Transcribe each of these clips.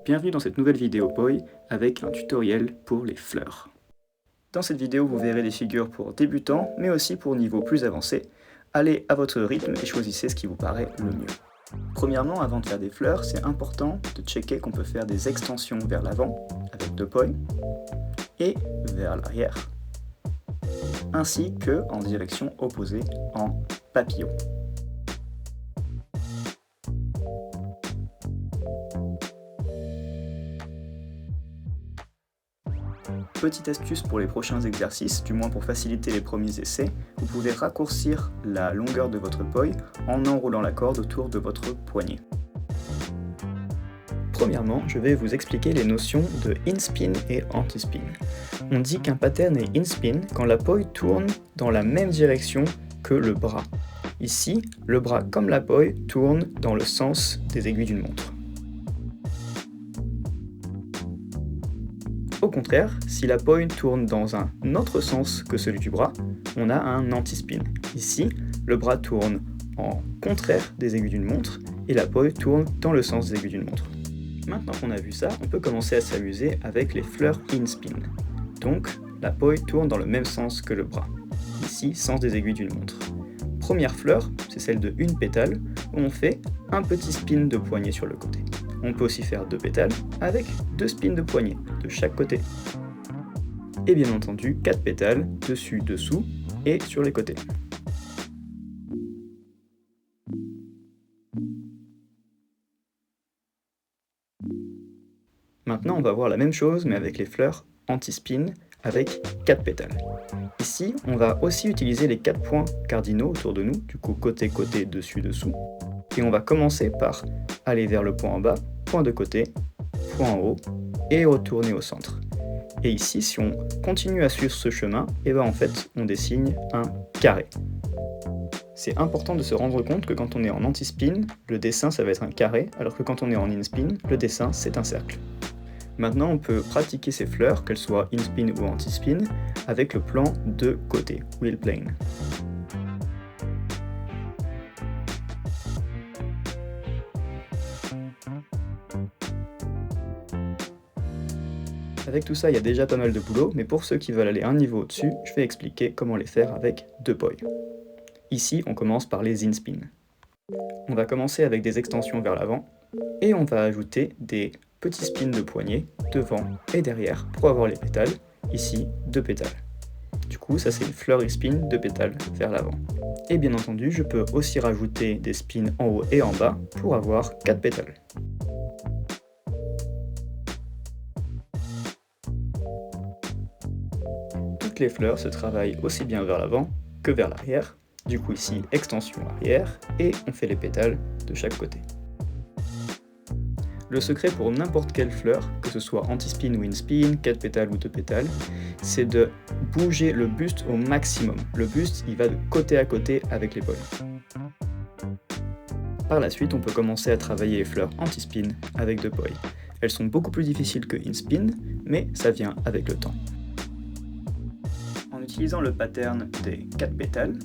Bienvenue dans cette nouvelle vidéo POI avec un tutoriel pour les fleurs. Dans cette vidéo, vous verrez des figures pour débutants, mais aussi pour niveau plus avancé. Allez à votre rythme et choisissez ce qui vous paraît le mieux. Premièrement, avant de faire des fleurs, c'est important de checker qu'on peut faire des extensions vers l'avant avec 2 POI et vers l'arrière, ainsi que en direction opposée en papillon. Petite astuce pour les prochains exercices, du moins pour faciliter les premiers essais, vous pouvez raccourcir la longueur de votre POI en enroulant la corde autour de votre poignet. Premièrement, je vais vous expliquer les notions de in-spin et anti-spin. On dit qu'un pattern est in-spin quand la POI tourne dans la même direction que le bras. Ici, le bras comme la POI tourne dans le sens des aiguilles d'une montre. Au contraire, si la POI tourne dans un autre sens que celui du bras, on a un anti-spin. Ici, le bras tourne en contraire des aiguilles d'une montre et la POI tourne dans le sens des aiguilles d'une montre. Maintenant qu'on a vu ça, on peut commencer à s'amuser avec les fleurs in-spin. Donc, la POI tourne dans le même sens que le bras. Ici, sens des aiguilles d'une montre. Première fleur, c'est celle de une pétale, où on fait un petit spin de poignet sur le côté. On peut aussi faire 2 pétales avec 2 spins de poignet de chaque côté. Et bien entendu, 4 pétales dessus, dessous et sur les côtés. Maintenant, on va voir la même chose mais avec les fleurs anti-spin avec 4 pétales. Ici, on va aussi utiliser les 4 points cardinaux autour de nous, du coup côté, côté, dessus, dessous. Et on va commencer par aller vers le point en bas, point de côté, point en haut, et retourner au centre. Et ici, si on continue à suivre ce chemin, et ben en fait, on dessine un carré. C'est important de se rendre compte que quand on est en anti-spin, le dessin ça va être un carré, alors que quand on est en in-spin, le dessin c'est un cercle. Maintenant, on peut pratiquer ces fleurs, qu'elles soient in-spin ou anti-spin, avec le plan de côté, wheel plane. Avec tout ça, il y a déjà pas mal de boulot, mais pour ceux qui veulent aller un niveau au-dessus, je vais expliquer comment les faire avec 2 POI. Ici, on commence par les in-spin. On va commencer avec des extensions vers l'avant, et on va ajouter des petits spins de poignet devant et derrière pour avoir les pétales. Ici, 2 pétales. Du coup, ça c'est une fleur in-spin, 2 pétales vers l'avant. Et bien entendu, je peux aussi rajouter des spins en haut et en bas pour avoir 4 pétales. Toutes les fleurs se travaillent aussi bien vers l'avant que vers l'arrière. Du coup ici, extension arrière, et on fait les pétales de chaque côté. Le secret pour n'importe quelle fleur, que ce soit anti-spin ou in-spin, 4 pétales ou 2 pétales, c'est de bouger le buste au maximum. Le buste, il va de côté à côté avec les POI. Par la suite, on peut commencer à travailler les fleurs anti-spin avec 2 POI. Elles sont beaucoup plus difficiles que in-spin, mais ça vient avec le temps. En utilisant le pattern des 4 pétales,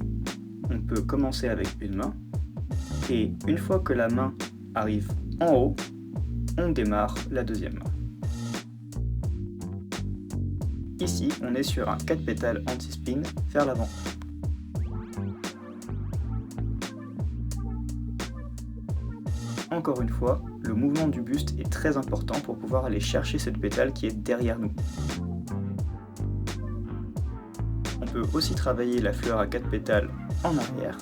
on peut commencer avec une main, et une fois que la main arrive en haut, on démarre la deuxième main. Ici, on est sur un 4 pétales anti-spin vers l'avant. Encore une fois, le mouvement du buste est très important pour pouvoir aller chercher cette pétale qui est derrière nous. On peut aussi travailler la fleur à 4 pétales en arrière.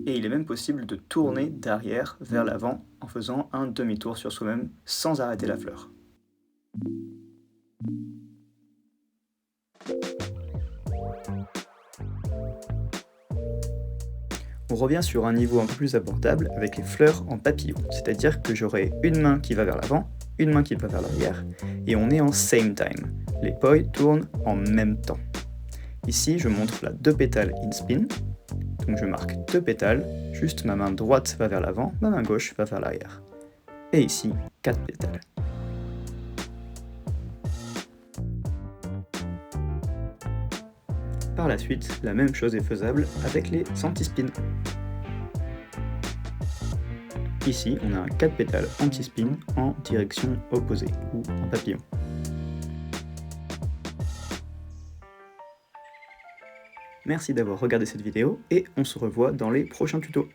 Et il est même possible de tourner d'arrière vers l'avant en faisant un demi-tour sur soi-même sans arrêter la fleur. On revient sur un niveau un peu plus abordable avec les fleurs en papillon, c'est-à-dire que j'aurai une main qui va vers l'avant, une main qui va vers l'arrière, et on est en same time. Les POI tournent en même temps. Ici, je montre la 2 pétales in-spin, donc je marque 2 pétales, juste ma main droite va vers l'avant, ma main gauche va vers l'arrière. Et ici, 4 pétales. Par la suite, la même chose est faisable avec les anti-spins. ici on a un 4 pétales anti-spin en direction opposée, ou en papillon. Merci d'avoir regardé cette vidéo et on se revoit dans les prochains tutos.